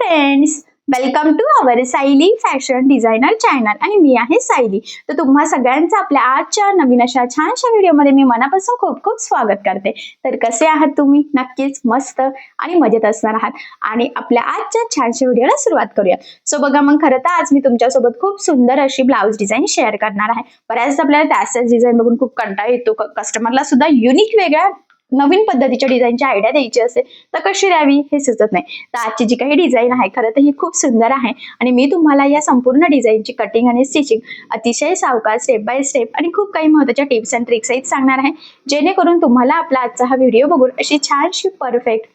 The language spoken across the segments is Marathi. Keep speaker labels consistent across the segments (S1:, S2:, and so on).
S1: Friends, welcome to our Sayali fashion designer channel आणि मी आहे सायली। तर तुम्हा सगळ्यांचं आपल्या आजच्या नवीन अशा छानशा व्हिडिओमध्ये मी मनापासून खूप खूप स्वागत करते। तर कसे आहात तुम्ही? नक्कीच मस्त आणि मजेत असणार आहात। आणि आपल्या आजच्या छानशा व्हिडिओला सुरुवात करूया। सो बघा, मग खरं तर आज मी तुमच्यासोबत खूप सुंदर अशी ब्लाउज डिझाईन शेअर करणार आहे। बऱ्याचदा आपल्याला त्याच डिझाईन बघून खूप कंटाळा येतो, कस्टमरला सुद्धा युनिक वेगळ्या नवीन पद्धतीच्या डिझाईनची आयडिया द्यायची असेल तर कशी द्यावी हे सुचत नाही। तर आजची जी काही डिझाईन आहे खरं तर ही खूप सुंदर आहे आणि मी तुम्हाला या संपूर्ण डिझाईनची कटिंग आणि स्टिचिंग अतिशय सावकाश स्टेप बाय स्टेप आणि खूप काही महत्त्वाच्या टिप्स अँड ट्रिक्स सहित सांगणार आहे, जेणेकरून तुम्हाला आपला आजचा हा व्हिडिओ बघून अशी छानशी परफेक्ट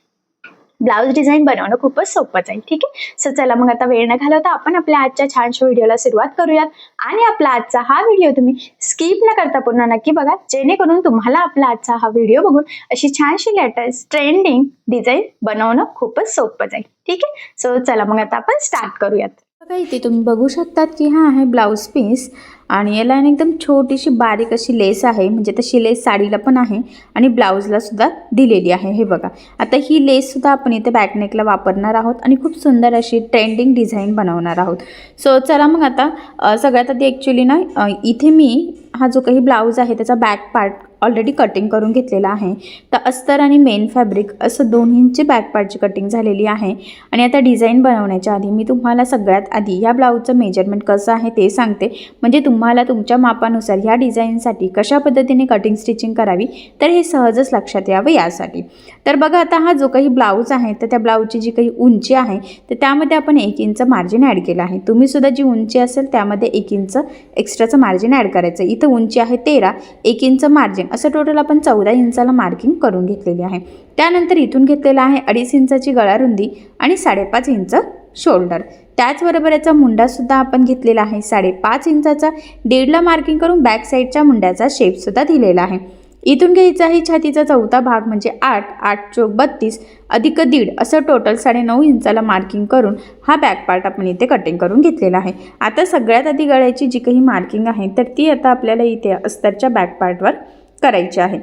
S1: ब्लाउज डिझाईन बनवणं खूपच सोपं जाईल। ठीक आहे, सो चला मग आता वेळ न घालवता आपण आपल्या आजच्या छानशा व्हिडिओला सुरुवात करूयात। आणि आपला आजचा हा व्हिडिओ तुम्ही स्किप न करता पूर्ण नक्की बघा, जेणेकरून तुम्हाला आपला आजचा हा व्हिडिओ बघून अशी छानशी लेटेस्ट ट्रेंडिंग डिझाईन बनवणं खूपच सोपं जाईल। ठीक आहे, सो चला मग आता आपण स्टार्ट करूयात।
S2: बघा, इथे तुम्ही बघू शकतात की हा आहे ब्लाउज पीस आणि याला एकदम छोटीशी बारीक अशी लेस आहे, म्हणजे तशी लेस साडीला पण आहे आणि ब्लाउजला सुद्धा दिलेली आहे। हे बघा, आता ही लेस सुद्धा आपण इथे बॅकनेकला वापरणार आहोत आणि खूप सुंदर अशी ट्रेंडिंग डिझाईन बनवणार आहोत। सो चला मग आता सगळ्यात आधी ॲक्च्युली ना इथे मी हा जो काही ब्लाउज आहे त्याचा बॅक पार्ट ऑलरेडी कटिंग करून घेतलेला आहे। तर अस्तर आणि मेन फॅब्रिक असं दोन्हींची बॅक पार्टची कटिंग झालेली आहे। आणि आता डिझाईन बनवण्याच्या आधी मी तुम्हाला सगळ्यात आधी या ब्लाउजचं मेजरमेंट कसं आहे ते सांगते, म्हणजे तुम्हाला तुमच्या मापानुसार ह्या डिझाईनसाठी कशा पद्धतीने कटिंग स्टिचिंग करावी तर हे सहजच लक्षात यावं यासाठी। तर बघा, आता हा जो काही ब्लाउज आहे तर त्या ब्लाउजची जी काही उंची आहे तर त्यामध्ये आपण 1 इंच मार्जिन ॲड केलं आहे। तुम्ही सुद्धा जी उंची असेल त्यामध्ये 1 इंच एक्स्ट्राचं मार्जिन ॲड करायचं। इथं उंची आहे 13, 1 इंच मार्जिन असं टोटल आपण 14 इंचाला मार्किंग करून घेतलेली आहे। त्यानंतर इथून घेतलेला आहे 2.5 इंचाची गळा रुंदी आणि 5.5 इंच शोल्डर। त्याचबरोबर याचा मुंडासुद्धा आपण घेतलेला आहे 5.5 इंचाचा। 1.5ला मार्किंग करून बॅक साईडच्या मुंड्याचा शेपसुद्धा दिलेला आहे। इथून घ्यायचा आहे छातीचा चौथा भाग म्हणजे 8, 8 चौक 32 अधिक 1.5 असं टोटल 9.5 इंचाला मार्किंग करून हा बॅक पार्ट आपण इथे कटिंग करून घेतलेला आहे। आता सगळ्यात आधी गळ्याची जी काही मार्किंग आहे तर ती आता आपल्याला इथे अस्तरच्या बॅक पार्टवर करायची आहे।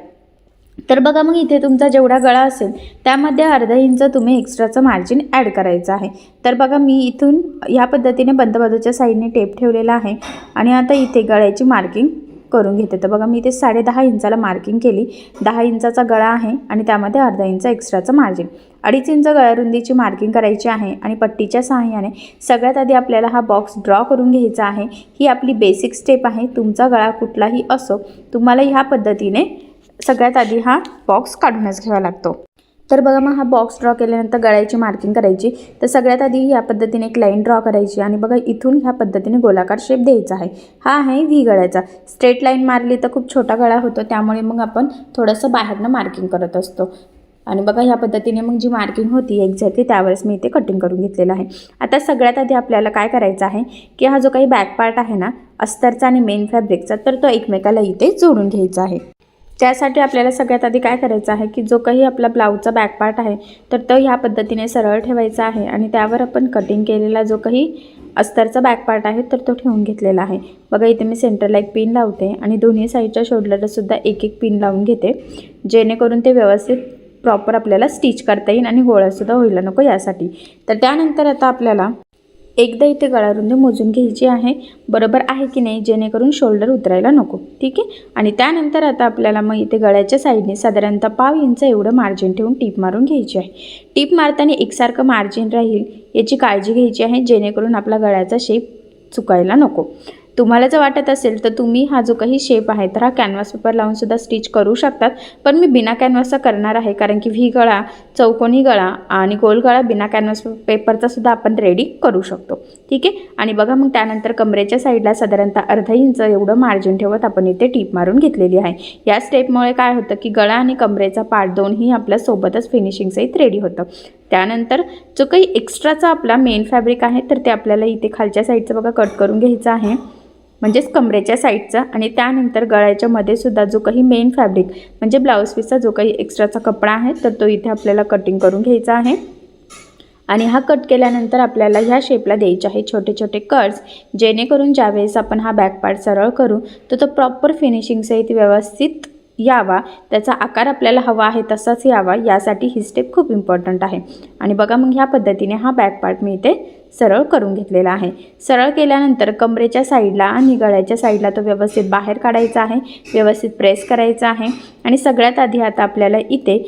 S2: तर बघा, मग इथे तुमचा जेवढा गळा असेल त्यामध्ये अर्धा इंच तुम्ही एक्स्ट्राचं मार्जिन ॲड करायचं आहे। तर बघा, मी इथून ह्या पद्धतीने बंद बाजूच्या साईडने टेप ठेवलेला आहे आणि आता इथे गळ्याची मार्किंग करून घेते। तर बघा, मी इथे 10.5 इंचाला मार्किंग केली। 10 इंचाचा गळा आहे आणि त्यामध्ये अर्धा इंच एक्स्ट्राचं मार्जिन, 2.5 इंच गळा रुंदीची मार्किंग करायची आहे। आणि पट्टीच्या सहाय्याने सगळ्यात आधी आपल्याला हा बॉक्स ड्रॉ करून घ्यायचा आहे। ही आपली बेसिक स्टेप आहे। तुमचा गळा कुठलाही असो, तुम्हाला ह्या पद्धतीने सगळ्यात आधी हा बॉक्स काढूनच घ्यावा लागतो। तर बघा, मग हा बॉक्स ड्रॉ केल्यानंतर गळ्याची मार्किंग करायची। तर सगळ्यात आधी या पद्धतीने एक लाईन ड्रॉ करायची आणि बघा इथून ह्या पद्धतीने गोलाकार शेप द्यायचा आहे। हा आहे व्ही गळ्याचा। स्ट्रेट लाईन मारली तर खूप छोटा गळा होतो, त्यामुळे मग आपण थोडंसं बाहेरनं मार्किंग करत असतो। आणि बघा, ह्या पद्धतीने मग जी मार्किंग होती एक्झॅक्टली त्यावेळेस मी इथे कटिंग करून घेतलेलं आहे। आता सगळ्यात आधी आपल्याला काय करायचं आहे की हा जो काही बॅक पार्ट आहे ना अस्तरचा आणि मेन फॅब्रिकचा, तर तो एकमेकाला इथे जोडून घ्यायचा आहे। त्यासाठी आपल्याला सगळ्यात आधी काय करायचं आहे की जो काही आपला ब्लाउजचा बॅक पार्ट आहे तर तो ह्या पद्धतीने सरळ ठेवायचा आहे आणि त्यावर आपण कटिंग केलेला जो काही अस्तरचा बॅक पार्ट आहे तर तो ठेवून घेतलेला आहे। बघा, इथे मी सेंटरला एक पिन लावते आणि दोन्ही साईडच्या शोल्डरला सुद्धा एक एक पिन लावून घेते, जेणेकरून ते व्यवस्थित प्रॉपर आपल्याला स्टिच करता येईल आणि गोळासुद्धा व्हायला नको यासाठी। तर त्यानंतर आता आपल्याला एकदा इथे गळा रुंदी मोजून घ्यायची आहे, बरोबर आहे की नाही, जेणेकरून शोल्डर उतरायला नको। ठीक आहे, आणि त्यानंतर आता आपल्याला मग इथे गळ्याच्या साईडने साधारणतः 1/2 इंच एवढं मार्जिन ठेवून टीप मारून घ्यायची आहे। टीप मारताना एकसारखं मार्जिन राहील याची काळजी घ्यायची आहे, जेणेकरून आपला गळ्याचा शेप चुकायला नको। तुम्हाला जर वाटत असेल तर तुम्ही हा जो काही शेप आहे तर हा कॅनव्हास पेपर लावून सुद्धा स्टिच करू शकतात, पण मी बिना कॅनव्हासचा करणार आहे, कारण की व्ही गळा, चौकोनी गळा आणि गोल गळा बिना कॅनव्हास पेपरचा सुद्धा आपण रेडी करू शकतो। ठीक आहे, आणि बघा, मग त्यानंतर कमरेच्या साईडला साधारणतः अर्धा इंच एवढं मार्जिन ठेवत आपण इथे टीप मारून घेतलेली आहे। या स्टेपमुळे काय होतं की गळा आणि कमरेचा पार्ट दोन्ही आपल्या सोबतच फिनिशिंग सहित रेडी होतं। त्यानंतर जो काही एक्स्ट्राचा आपला मेन फॅब्रिक आहे तर ते आपल्याला इथे खालच्या साईडचं बघा कट करून घ्यायचं आहे, म्हणजेच कमरेच्या साईडचा। आणि त्यानंतर गळ्याच्या मध्ये सुद्धा जो काही मेन फॅब्रिक म्हणजे ब्लाऊज पीसचा जो काही एक्स्ट्राचा कपडा आहे तर तो इथे आपल्याला कटिंग करून घ्यायचा आहे। आणि हा कट केल्यानंतर आपल्याला ह्या शेपला द्यायचे आहे छोटे छोटे कट्स, जेणेकरून ज्यावेळेस आपण हा बॅक पार्ट सरळ करू तर तो प्रॉपर फिनिशिंग सहित व्यवस्थित यावा, त्याचा आकार आपल्याला हवा आहे तसाच यावा, यासाठी ही स्टेप खूप इम्पॉर्टंट आहे. आणि बघा मग ह्या पद्धतीने हा बॅक पार्ट मी इथे सरळ करून घेतलेला आहे. सरळ केल्यानंतर कमरेच्या साईडला आणि गळ्याच्या साईडला तो व्यवस्थित बाहेर काढायचा आहे, व्यवस्थित प्रेस करायचा आहे. आणि सगळ्यात आधी आता आपल्याला इथे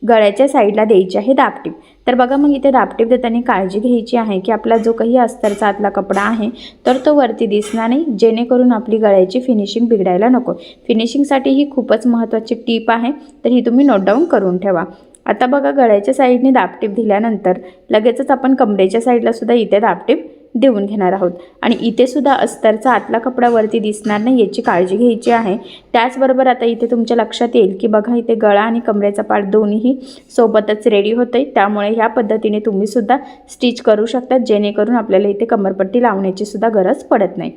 S2: गळ्याच्या साईडला द्यायची आहे दाबटीप. तर बघा मग इथे दाबटीप देताना काळजी घ्यायची आहे की आपला जो काही अस्तरचा आतला कपडा आहे तर तो वरती दिसणार नाही, जेणेकरून आपली गळ्याची फिनिशिंग बिघडायला नको. फिनिशिंगसाठी ही खूपच महत्त्वाची टीप आहे, तर ही तुम्ही नोट डाऊन करून ठेवा. आता बघा गळ्याच्या साईडने दाबटीप दिल्यानंतर लगेचच आपण कमरेच्या साईडला सुद्धा इथे दाबटीप देऊन घेणार आहोत. आणि इथे सुद्धा अस्तरचा आतला कपडा वरती दिसणार नाही याची काळजी घ्यायची आहे. त्याचबरोबर आता इथे तुमच्या लक्षात येईल की बघा इथे गळा आणि कमरेचा पार्ट दोन्ही सोबतच रेडी होते, त्यामुळे ह्या पद्धतीने तुम्ही सुद्धा स्टिच करू शकता, जेणेकरून आपल्याला इथे कमरपट्टी लावण्याची सुद्धा गरज पडत नाही.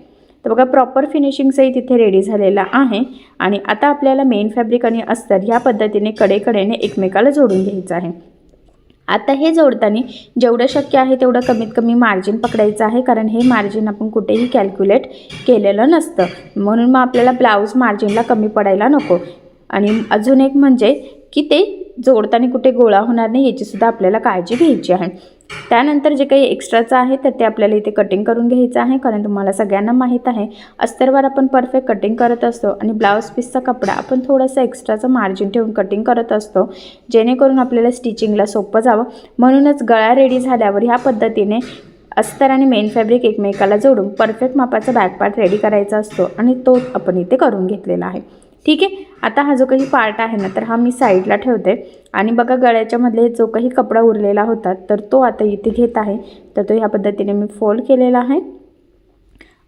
S2: तर बघा प्रॉपर फिनिशिंगचाही तिथे रेडी झालेला आहे. आणि आता आपल्याला मेन फॅब्रिक आणि अस्तर ह्या पद्धतीने कडेकडेने एकमेकाला जोडून घ्यायचं आहे. आता हे जोडताना जेवढं शक्य आहे तेवढं कमीत कमी मार्जिन पकडायचं आहे, कारण हे मार्जिन आपण कुठेही कॅल्क्युलेट केलेलं नसतं, म्हणून मग आपल्याला ब्लाऊज मार्जिनला कमी पडायला नको. आणि अजून एक म्हणजे की ते जोडताना कुठे गोळा होणार नाही याची सुद्धा आपल्याला काळजी घ्यायची आहे. त्यानंतर जे काही एक्स्ट्राचं आहे तर ते आपल्याला इथे कटिंग करून घ्यायचं आहे, कारण तुम्हाला सगळ्यांना माहीत आहे अस्तरवर आपण परफेक्ट कटिंग करत असतो आणि ब्लाऊज पीसचा कपडा आपण थोडंसं एक्स्ट्राचं मार्जिन ठेवून कटिंग करत असतो, जेणेकरून आपल्याला स्टिचिंगला सोपं जावं. म्हणूनच गळा रेडी झाल्यावर ह्या पद्धतीने अस्तर आणि मेन फॅब्रिक एकमेकाला जोडून परफेक्ट मापाचा बॅक पार्ट रेडी करायचा असतो आणि तो आपण इथे करून घेतलेला आहे. ठीक आहे. आता हा जो काही पार्ट आहे ना तर हा मी साईडला ठेवते. आणि बघा गळ्याच्या मधले जो काही कपडा उरलेला होता तर तो आता इथे घेत आहे. तर तो ह्या पद्धतीने मी फोल्ड केलेला आहे.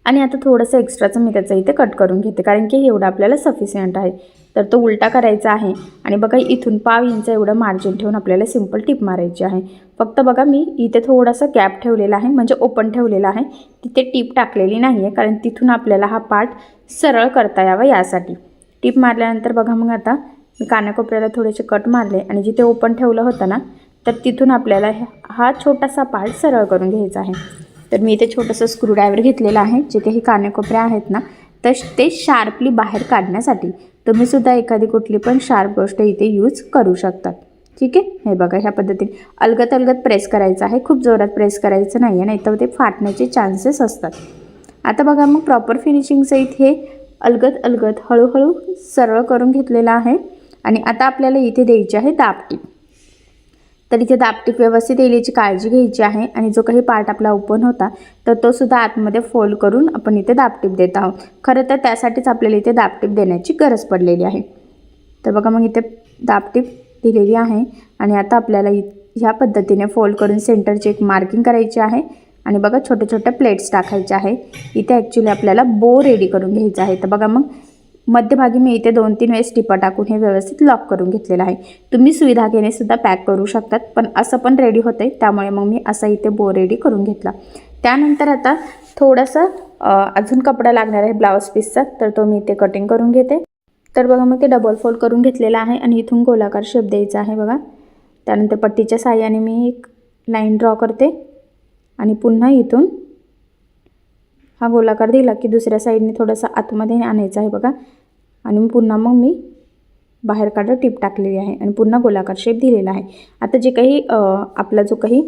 S2: आणि आता थोडंसं एक्स्ट्राचं मी त्याचं इथे कट करून घेते, कारण की एवढं आपल्याला सफिशियंट आहे. तर तो उलटा करायचा आहे. आणि बघा इथून 1/2 इंच एवढं मार्जिन ठेवून आपल्याला सिंपल टिप मारायची आहे. फक्त बघा मी इथे थोडासा गॅप ठेवलेला आहे, म्हणजे ओपन ठेवलेला आहे, तिथे टिप टाकलेली नाही आहे, कारण तिथून आपल्याला हा पार्ट सरळ करता यावा यासाठी. टिप मारल्यानंतर बघा मग आता मी कानाकोपऱ्याला थोडेसे कट मारले आणि जिथे ओपन ठेवलं होतं ना तर तिथून आपल्याला हा छोटासा पार्ट सरळ करून घ्यायचा आहे. तर मी इथे छोटंसं स्क्रूड्रायव्हर घेतलेलं आहे, जे काही कानाकोपऱ्या आहेत ना तर ते शार्पली बाहेर काढण्यासाठी. तुम्ही सुद्धा एखादी कुठली पण शार्प गोष्ट इथे यूज करू शकतात. ठीक आहे. हे बघा ह्या पद्धतीने अलगद अलगद प्रेस करायचं आहे, खूप जोरात प्रेस करायचं नाही आहे, नाहीतर ते फाटण्याचे चान्सेस असतात. आता बघा मग प्रॉपर फिनिशिंगचं इथे अलगद अलगद हळूहळू सरळ करून घेतलेला आहे. आणि आता आपल्याला इथे द्यायची आहे दाबटीप. तर इथे दाबटीप व्यवस्थित याची काळजी घ्यायची आहे. आणि जो काही पार्ट आपला ओपन होता तर तो सुद्धा आतमध्ये फोल्ड करून आपण इथे दाबटीप देत आहोत. खरं तर त्यासाठीच आपल्याला इथे दाबटीप देण्याची गरज पडलेली आहे. तर बघा मग इथे दाबटीप दिलेली आहे. आणि आता आपल्याला ह्या पद्धतीने फोल्ड करून सेंटरची एक मार्किंग करायची आहे. आणि बघा छोटे छोटे प्लेट्स टाकायचे आहे. इथे ॲक्च्युली आपल्याला बो रेडी करून घ्यायचं आहे. तर बघा मग मध्यभागी मी इथे 2-3 वेळेस टिपा टाकून हे व्यवस्थित लॉक करून घेतलेलं आहे. तुम्ही सुई धाग्याने सुद्धा पॅक करू शकतात, पण असं पण रेडी होतं, त्यामुळे मग मी असा इथे बो रेडी करून घेतला. त्यानंतर आता थोडासा अजून कपडा लागणार आहे ब्लाऊज पीसचा, तर तो मी इथे कटिंग करून घेते. तर बघा मग ते डबल फोल्ड करून घेतलेला आहे आणि इथून गोलाकार शेप द्यायचा आहे बघा. त्यानंतर पट्टीच्या साहाय्याने मी एक लाईन ड्रॉ करते आणि पुन्हा इथून हा गोलाकार दिला की दुसऱ्या साईडने थोडंसं आतमध्ये आणायचं आहे बघा. आणि पुन्हा मग मी बाहेर काढत टिप टाकलेली आहे आणि पुन्हा गोलाकार शेप दिलेला आहे. आता जे काही आपला जो काही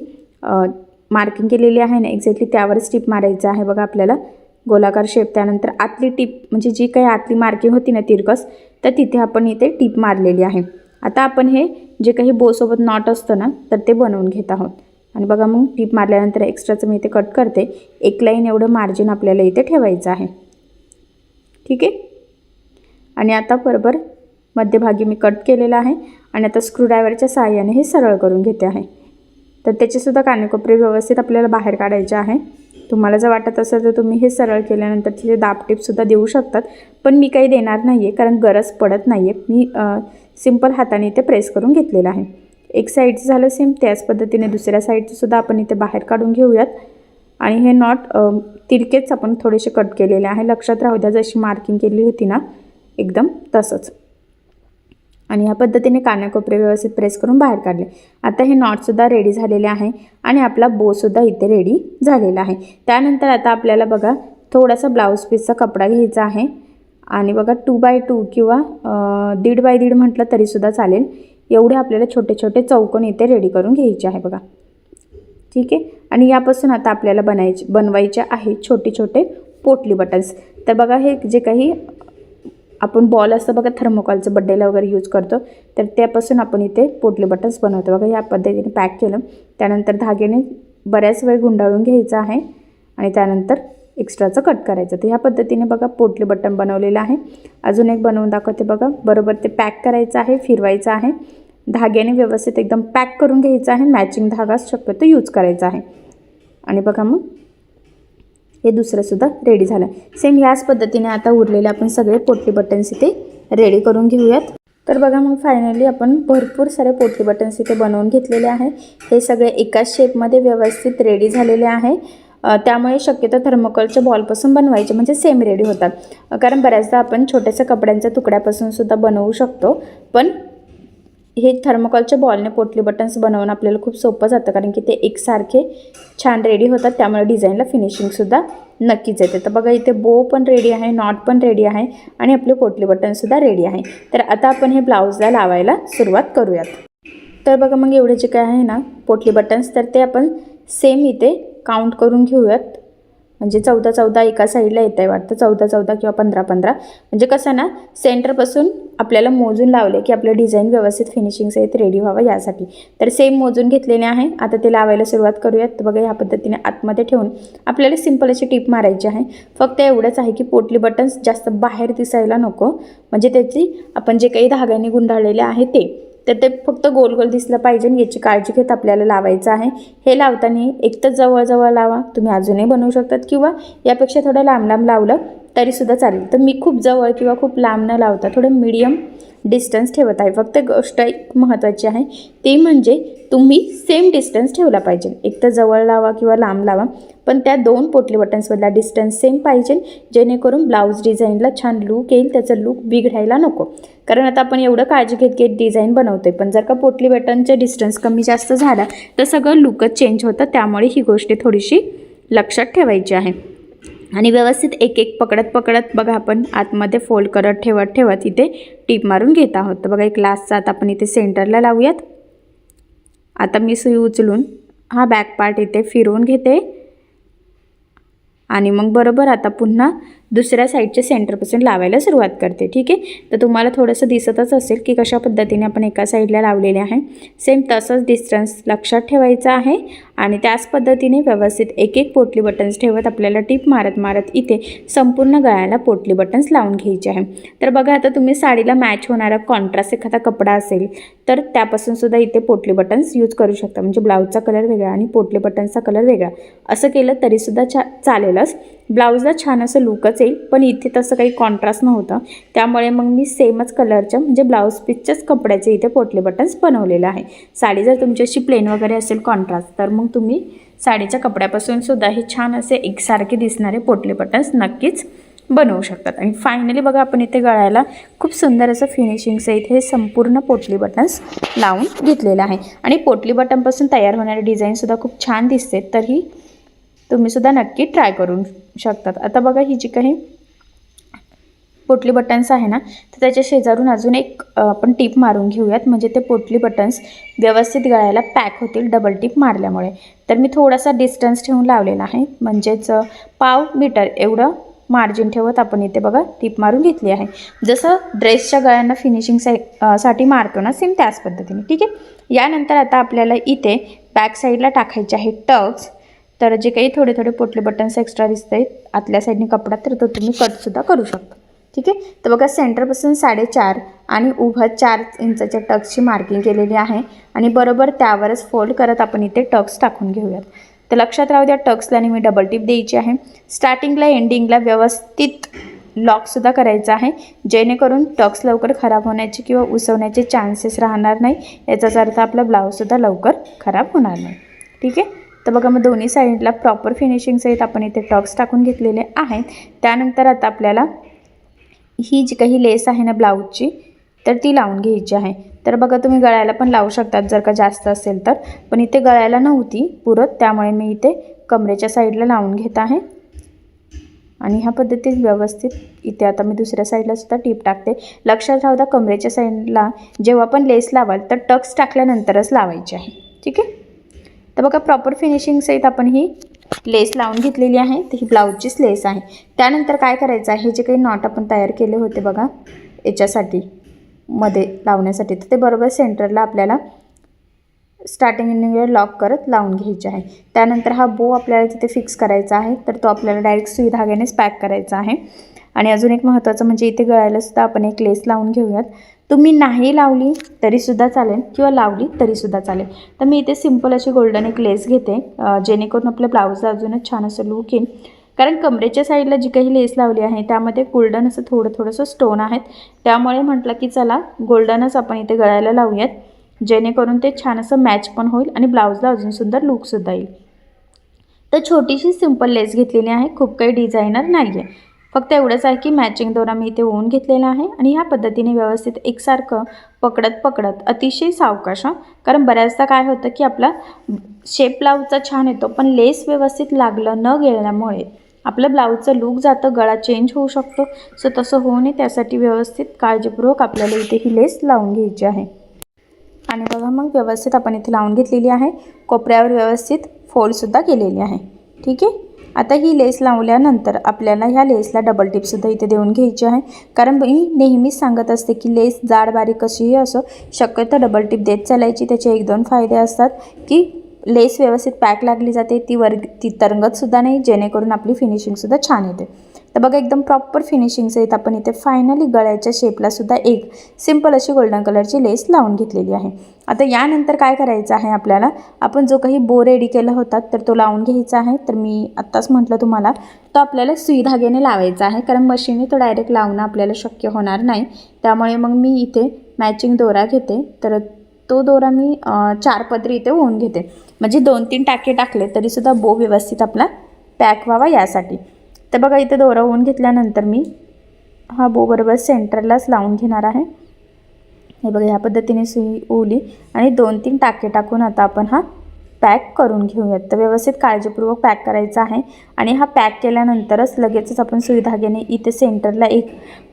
S2: मार्किंग केलेली आहे ना एक्झॅक्टली त्यावरच टिप मारायचं आहे बघा आपल्याला गोलाकार शेप. त्यानंतर आतली टिप म्हणजे जी काही आतली मार्किंग होती ना तिरकस, तर तिथे आपण इथे टिप मारलेली आहे. आता आपण हे जे काही बोसोबत नॉट असतं ना तर ते बनवून घेत आहोत. आणि बघा मग टिप मारल्यानंतर एक्स्ट्राचं मी इथे कट करते. एक लाईन एवढं मार्जिन आपल्याला इथे ठेवायचं आहे. ठीक आहे. आणि आता बरोबर मध्यभागी मी कट केलेला आहे आणि आता स्क्रूड्रायव्हरच्या साहाय्याने हे सरळ करून घेते आहे. तर त्याचेसुद्धा कानेकोपरे व्यवस्थित आपल्याला बाहेर काढायचे आहे. तुम्हाला जर वाटत असेल तर तुम्ही हे सरळ केल्यानंतर तिथे दाबटीपसुद्धा देऊ शकतात, पण मी काही देणार नाही आहे कारण गरज पडत नाही आहे. मी सिंपल हाताने इथे प्रेस करून घेतलेलं आहे. एक साईडचं झालं सेम त्याच पद्धतीने दुसऱ्या साईडचं सुद्धा आपण इथे बाहेर काढून घेऊयात. आणि हे नॉट तिरकेच आपण थोडेसे कट केलेले आहे, लक्षात राहू द्या, जशी मार्किंग केली होती ना एकदम तसंच. आणि ह्या पद्धतीने कानाकोपरे व्यवस्थित प्रेस करून बाहेर काढले. आता हे नॉटसुद्धा रेडी झालेले आहे आणि आपला बोसुद्धा इथे रेडी झालेला आहे. त्यानंतर आता आपल्याला बघा थोडासा ब्लाऊज पीसचा कपडा घ्यायचा आहे आणि बघा 2x2 किंवा 1.5x1.5 म्हटलं तरीसुद्धा चालेल. एवढे आपल्याला छोटे छोटे चौकोन इथे रेडी करून घ्यायचे आहे बघा. ठीक आहे. आणि यापासून आता आपल्याला बनवायचे आहे छोटे छोटे पोटली बटन्स. तर बघा हे जे काही आपण बॉल असतं बघा थर्मोकॉलचं बड्डेला वगैरे यूज करतो, तर त्यापासून आपण इथे पोटली बटन्स बनवतो बघा. या पद्धतीने पॅक केलं, त्यानंतर धाग्याने बऱ्याच वेळ गुंडाळून घ्यायचं आहे आणि त्यानंतर एक्स्ट्राचं कट करायचं. तर ह्या पद्धतीने बघा पोटली बटन बनवलेलं आहे. अजून एक बनवून दाखवते बघा. बरोबर ते पॅक करायचं आहे, फिरवायचं आहे, धाग्याने व्यवस्थित एकदम पॅक करून घ्यायचं आहे. मॅचिंग धागा शक्यतो यूज करायचा आहे. आणि बघा मग हे दुसरंसुद्धा रेडी झालं. सेम ह्याच पद्धतीने आता उरलेले आपण सगळे पोटली बटन्स इथे रेडी करून घेऊयात. तर बघा मग फायनली आपण भरपूर सारे पोटली बटन्स इथे बनवून घेतलेले आहे. हे सगळे एकाच शेपमध्ये व्यवस्थित रेडी झालेले आहे. त्यामुळे शक्यतो थर्मोकॉलच्या बॉलपासून बनवायचे म्हणजे सेम रेडी होतात. कारण बऱ्याचदा आपण छोट्याशा कपड्यांच्या तुकड्यापासून सुद्धा बनवू शकतो, पण हे थर्मोकॉलच्या बॉलने पोटली बटन्स बनवणं आपल्याला खूप सोपं जातं, कारण की ते एकसारखे छान रेडी होतात. त्यामुळे डिझाईनला फिनिशिंगसुद्धा नक्कीच येते. तर बघा इथे बो पण रेडी आहे, नॉट पण रेडी आहे आणि आपले पोटली बटनसुद्धा रेडी आहे. तर आता आपण हे ब्लाऊजला लावायला सुरुवात करूयात. तर बघा मग एवढे जे काय आहे ना पोटली बटन्स, तर ते आपण सेम इथे काउंट करून घेऊयात. म्हणजे 14-14 एका साईडला येत आहे वाटतं, 14-14 किंवा 15-15. म्हणजे कसं ना सेंटरपासून आपल्याला मोजून लावले की आपलं डिझाईन व्यवस्थित फिनिशिंग सहित रेडी व्हावं यासाठी. तर सेम मोजून घेतलेले आहे. आता ते लावायला सुरुवात करूयात. तर बघा ह्या पद्धतीने आतमध्ये ठेवून आपल्याला सिंपल अशी टिप मारायची आहे. फक्त एवढंच आहे की पोटली बटन्स जास्त बाहेर दिसायला नको, म्हणजे त्याची आपण जे काही धाग्याने गुंडाळलेले आहे तर ते फक्त गोल गोल दिसलं पाहिजे. याची काळजी घेत आपल्याला लावायचं आहे. हे लावताना एक तर जवळ लावा, तुम्ही अजूनही बनवू शकतात, किंवा यापेक्षा थोडं लांब लावलं तरीसुद्धा चालेल. तर मी खूप जवळ किंवा खूप लांब न लावता थोडं मीडियम डिस्टन्स ठेवत आहे. फक्त गोष्ट एक महत्त्वाची आहे ती म्हणजे तुम्ही सेम डिस्टन्स ठेवला पाहिजे. एक तर जवळ लावा किंवा लांब लावा, पण त्या दोन पोटली बटन्समधला डिस्टन्स सेम पाहिजे, जेणेकरून ब्लाऊज डिझाईनला छान लूक येईल, त्याचं लूक बिघडायला नको. कारण आता आपण एवढं काळजी घेत डिझाईन बनवतोय, पण जर का पोटली बटनचे डिस्टन्स कमी जास्त झाला तर सगळं लूकच चेंज होतं. त्यामुळे ही गोष्ट थोडीशी लक्षात ठेवायची आहे. आणि व्यवस्थित एक एक पकडत बघा आपण आतमध्ये फोल्ड करत ठेवत इथे टीप मारून घेत आहोत. तर बघा एक लास्टचा आता आपण इथे सेंटरला लावूयात. आता मी सुई उचलून हा बॅक पार्ट इथे फिरवून घेते आणि मग बरोबर आता पुन्हा दुसऱ्या साईडच्या सेंटरपासून लावायला सुरुवात करते. ठीक आहे. तर तुम्हाला थोडंसं दिसतच असेल की कशा पद्धतीने आपण एका साईडला लावलेले आहे. सेम तसंच डिस्टन्स लक्षात ठेवायचं आहे आणि त्याच पद्धतीने व्यवस्थित एक एक पोटली बटन्स ठेवत आपल्याला टिप मारत इथे संपूर्ण गळ्याला पोटली बटन्स लावून घ्यायचे आहे. तर बघा आता तुम्ही साडीला मॅच होणारा कॉन्ट्रास्ट एखादा कपडा असेल तर त्यापासून सुद्धा इथे पोटली बटन्स यूज करू शकता. म्हणजे ब्लाऊजचा कलर वेगळा आणि पोटली बटन्सचा कलर वेगळा असं केलं तरीसुद्धा चालेलच. ब्लाऊजला छान असं लुकच येईल. पण इथे तसं काही कॉन्ट्रास्ट नव्हतं, त्यामुळे मग मी सेमच कलरच्या म्हणजे ब्लाऊज पीसच्याच कपड्याचे इथे पोटली बटन्स बनवलेलं आहे. साडी जर तुमच्याशी प्लेन वगैरे असेल कॉन्ट्रास्ट, तर मग तुम्ही साडीच्या कपड्यापासून सुद्धा हे छान असे एकसारखे दिसणारे पोटली बटन्स नक्कीच बनवू शकतात. आणि फायनली बघा आपण इथे गळ्याला खूप सुंदर असं फिनिशिंग सहित हे संपूर्ण पोटली बटन्स लावून घेतलेलं आहे. आणि पोटली बटनपासून तयार होणारे डिझाईनसुद्धा खूप छान दिसते, तरी तुम्ही सुद्धा नक्की ट्राय करू शकतात. आता बघा ही जी काही पोटली बटन्स आहे ना, तर त्याच्या शेजारून अजून एक आपण टिप मारून घेऊयात, म्हणजे ते पोटली बटन्स व्यवस्थित गळ्याला पॅक होतील डबल टिप मारल्यामुळे. तर मी थोडासा डिस्टन्स ठेवून लावलेला आहे, म्हणजेच 1/2 मीटर एवढं मार्जिन ठेवत आपण इथे बघा टिप मारून घेतली आहे. जसं ड्रेसच्या गळ्यांना फिनिशिंग साठी मारतो ना, सेम त्याच पद्धतीने. ठीक आहे. यानंतर आता आपल्याला इथे बॅक साईडला टाकायचे आहे टक्स. तर जे काही थोडे थोडे पोटली बटन्स एक्स्ट्रा दिसत आहेत आतल्या साईडने कपडा, तर तो तुम्ही कटसुद्धा करू शकता. ठीक आहे. तर बघा सेंटरपासून 4.5 आणि उभं 4 इंचाच्या टक्सची मार्किंग केलेली आहे आणि बरोबर त्यावरच फोल्ड करत आपण इथे टक्स टाकून घेऊयात. तर लक्षात राहू द्या टक्सला मी डबल टिप द्यायची आहे. स्टार्टिंगला एंडिंगला व्यवस्थित लॉकसुद्धा करायचं आहे, जेणेकरून टक्स लवकर खराब होण्याचे किंवा उसवण्याचे चान्सेस राहणार नाही. याचाच अर्थ आपला ब्लाऊजसुद्धा लवकर खराब होणार नाही. ठीक आहे. तर बघा मग दोन्ही साईडला प्रॉपर फिनिशिंग सहित आपण इथे टक्स टाकून घेतलेले आहेत. त्यानंतर आता आपल्याला ही जी काही लेस आहे ना ब्लाऊजची, तर ती लावून घ्यायची आहे. तर बघा तुम्ही गळ्याला पण लावू शकतात जर का जास्त असेल तर, पण इथे गळ्याला नव्हती पुरत, त्यामुळे मी इथे कमरेच्या साईडला लावून घेत आहे आणि ह्या पद्धतीत व्यवस्थित इथे आता मी दुसऱ्या साईडला सुद्धा टीप टाकते. लक्षात राहू द्या कमरेच्या साईडला जेव्हा पण लेस लावाल तर टक्स टाकल्यानंतरच लावायची आहे. ठीक आहे. तर बघा प्रॉपर फिनिशिंग सहित आपण ही लेस लावून घेतलेली आहे. तर ही ब्लाऊजचीच लेस आहे. त्यानंतर काय करायचं आहे, जे काही नॉट आपण तयार केले होते बघा याच्यासाठी मध्ये लावण्यासाठी, तर ते बरोबर सेंटरला आपल्याला स्टार्टिंग एंडिंगला लॉक करत लावून घ्यायचे आहे. त्यानंतर हा बो आपल्याला तिथे फिक्स करायचा आहे. तर तो आपल्याला डायरेक्ट सुई धाग्यानेच पॅक करायचा आहे. आणि अजून एक महत्त्वाचं म्हणजे इथे गळ्याला सुद्धा आपण एक लेस लावून घेऊयात. तुम्ही नाही लावली तरीसुद्धा चालेल किंवा लावली तरीसुद्धा चालेल. तर मी इथे सिंपल अशी गोल्डन एक लेस घेते, जेणेकरून आपल्या ब्लाऊजला अजूनच छान असं लूक येईल. कारण कमरेच्या साईडला जी काही लेस लावली आहे त्यामध्ये गोल्डन असं थोडंसं स्टोन आहेत. त्यामुळे म्हटलं की चला गोल्डनच आपण इथे गळ्याला लावूयात, जेणेकरून ते छान असं मॅच पण होईल आणि ब्लाऊजला अजून सुंदर लूकसुद्धा येईल. तर छोटीशी सिंपल लेस घेतलेली आहे, खूप काही डिझायनर नाही आहे. फक्त एवढंच आहे की मॅचिंग दोरा मी इथे ओवून घेतलेला आहे आणि ह्या पद्धतीने व्यवस्थित एकसारखं पकडत अतिशय सावकाश, कारण बऱ्याचदा काय होतं की आपला शेप ब्लाऊजचा छान येतो पण लेस व्यवस्थित लागलं न गेल्यामुळे आपलं ब्लाऊजचं लूक जातं, गळा चेंज होऊ शकतो. सो तसं होऊ नये त्यासाठी व्यवस्थित काळजीपूर्वक आपल्याला इथे ही लेस लावून घ्यायची आहे. आणि बघा मग व्यवस्थित आपण इथे लावून घेतलेली आहे. कोपऱ्यावर व्यवस्थित फोल्डसुद्धा केलेली आहे. ठीक आहे. आता ही लेस लावल्यानंतर आपल्याला ह्या लेसला डबल टिपसुद्धा इथे देऊन घ्यायची आहे. कारण मी नेहमीच सांगत असते की लेस जाड बारीक कशीही असो शक्यतो डबल टिप देत चालायची. त्याचे 1-2 फायदे असतात की लेस व्यवस्थित पॅक लागली जाते, ती तरंगतसुद्धा नाही, जेणेकरून आपली फिनिशिंगसुद्धा छान येते. तर बघा एकदम प्रॉपर फिनिशिंग सहित आपण इथे फायनली गळ्याच्या शेपला सुद्धा एक सिंपल अशी गोल्डन कलरची लेस लावून घेतलेली आहे. आता यानंतर काय करायचं आहे आपल्याला, आपण जो काही बो रेडी केला होता तर तो लावून घ्यायचा आहे. तर मी आत्ताच म्हटलं तुम्हाला तो आपल्याला सुई धाग्याने लावायचा आहे, कारण मशीनने तो डायरेक्ट लावणं आपल्याला शक्य होणार नाही. त्यामुळे मग मी इथे मॅचिंग दोरा घेते. तर तो दोरा मी 4 पदरी इथे ओवून घेते, म्हणजे 2-3 टाके टाकले तरीसुद्धा बो व्यवस्थित आपला पॅक व्हावा यासाठी. तर बघा इथे दोरा ओवून घेतल्यानंतर मी हा बो बरोबर सेंटरलाच लावून घेणार आहे. हे बघा ह्या पद्धतीने सुई ओवली आणि 2-3 टाके टाकून आता आपण हा पॅक करून घेऊयात. तर व्यवस्थित काळजीपूर्वक पॅक करायचा आहे. आणि हा पॅक केल्यानंतरच लगेचच आपण सुई धाग्याने इथे सेंटरला एक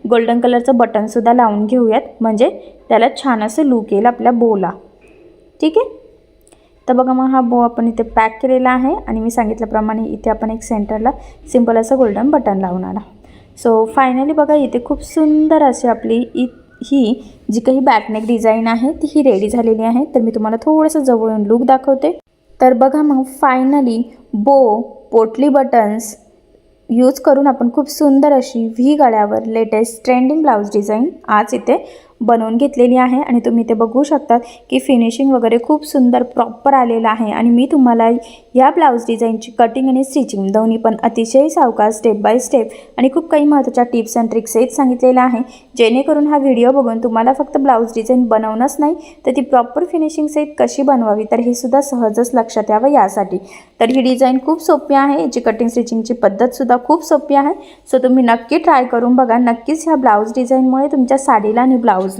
S2: गोल्डन कलरचं बटनसुद्धा लावून घेऊयात, म्हणजे त्याला छान असं लूक येईल आपल्या बोला. ठीक आहे. तर बघा मग हा बो आपण इथे पॅक केलेला आहे आणि मी सांगितल्याप्रमाणे इथे आपण एक सेंटरला सिंपल असं गोल्डन बटन लावणार आहोत. सो फायनली बघा इथे खूप सुंदर अशी आपली ही जी काही बॅकनेक डिझाईन आहे ती ही रेडी झालेली आहे. तर मी तुम्हाला थोडंसं जवळून लूक दाखवते. तर बघा मग फायनली बो, पोटली बटन्स यूज करून आपण खूप सुंदर अशी व्ही गळ्यावर लेटेस्ट ट्रेंडिंग ब्लाऊज डिझाईन आज इथे बनवून घेतलेली आहे. आणि तुम्ही ते बघू शकतात की फिनिशिंग वगैरे खूप सुंदर प्रॉपर आलेलं आहे. आणि मी तुम्हाला या ब्लाऊज डिझाईनची कटिंग आणि स्टिचिंग दोन्ही पण अतिशय सावकाश स्टेप बाय स्टेप आणि खूप काही महत्त्वाच्या टिप्स अँड ट्रिक्स सहित सांगितलेलं आहे, जेणेकरून हा व्हिडिओ बघून तुम्हाला फक्त ब्लाऊज डिझाईन बनवणंच नाही तर ती प्रॉपर फिनिशिंग सहित कशी बनवावी तर हे सुद्धा सहजच लक्षात यावं यासाठी. तर ही डिझाईन खूप सोपी आहे, याची कटिंग स्टिचिंगची पद्धतसुद्धा खूप सोपी आहे. सो तुम्ही नक्की ट्राय करून बघा. नक्कीच ह्या ब्लाऊज डिझाईनमुळे तुमच्या साडीला आणि ब्लाऊजला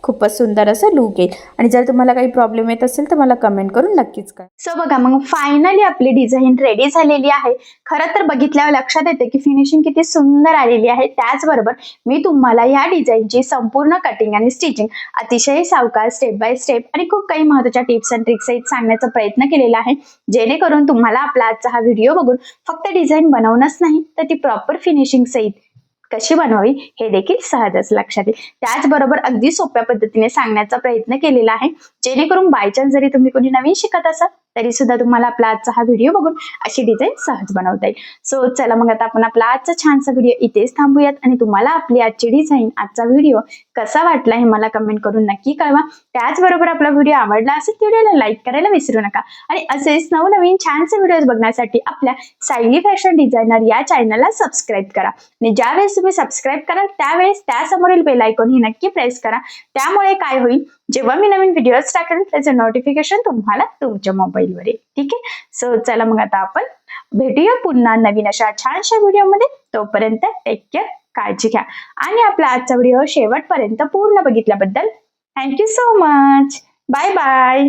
S2: खूपच सुंदर असं लूक येईल. आणि जर तुम्हाला काही प्रॉब्लेम येत असेल तर मला कमेंट करून नक्कीच करा.
S1: सो बघा मग फायनली आपली डिझाईन रेडी झालेली आहे. खरं तर बघितल्यावर लक्षात येते की फिनिशिंग किती सुंदर आलेली आहे. त्याचबरोबर मी तुम्हाला या डिझाईनची संपूर्ण कटिंग आणि स्टिचिंग अतिशय सावकाश स्टेप बाय स्टेप आणि खूप काही महत्त्वाच्या टिप्स अँड ट्रिक्स सहित सांगण्याचा प्रयत्न केलेला आहे, जेणेकरून तुम्हाला आपला आजचा हा व्हिडिओ बघून फक्त डिझाईन बनवणंच नाही तर ती प्रॉपर फिनिशिंग सहित कशी बनवावी हे देखील सहजच लक्षात येईल. त्याचबरोबर अगदी सोप्या पद्धतीने सांगण्याचा प्रयत्न केलेला आहे, जेणेकरून बायचान्स जरी तुम्ही कोणी नवीन शिकत असाल तरी सुद्धा तुम्हाला आपला आजचा हा व्हिडिओ बघून अशी डिझाईन सहज बनवता येईल. सो चला मग आता आपण आपला आजचा छानसा व्हिडिओ इथेच थांबूयात. आणि तुम्हाला आपली आजची डिझाईन, आजचा व्हिडिओ कसा वाटला हे मला कमेंट करून नक्की कळवा. त्याचबरोबर आपला व्हिडिओ आवडला असेल तर व्हिडिओला लाईक करायला विसरू नका. आणि असेच नवनवीन छानसे व्हिडिओज बघण्यासाठी आपल्या सायली फॅशन डिझायनर या चॅनलला सबस्क्राईब करा. आणि ज्यावेळेस तुम्ही सबस्क्राईब कराल त्यावेळेस त्यासमोरील बेल आयकॉन ही नक्की प्रेस करा. त्यामुळे काय होईल, जेव्हा मी नवीन व्हिडिओज टाकेल त्याचे नोटिफिकेशन तुम्हाला तुमच्या मोबाईलवर येईल. ठीक आहे. सो चला मग आता आपण भेटूया पुन्हा नवीन अशा छानशा व्हिडिओमध्ये. तोपर्यंत टेक केअर, काळजी घ्या. आणि आपला आजचा व्हिडिओ शेवटपर्यंत पूर्ण बघितल्याबद्दल thank you so much. Bye bye.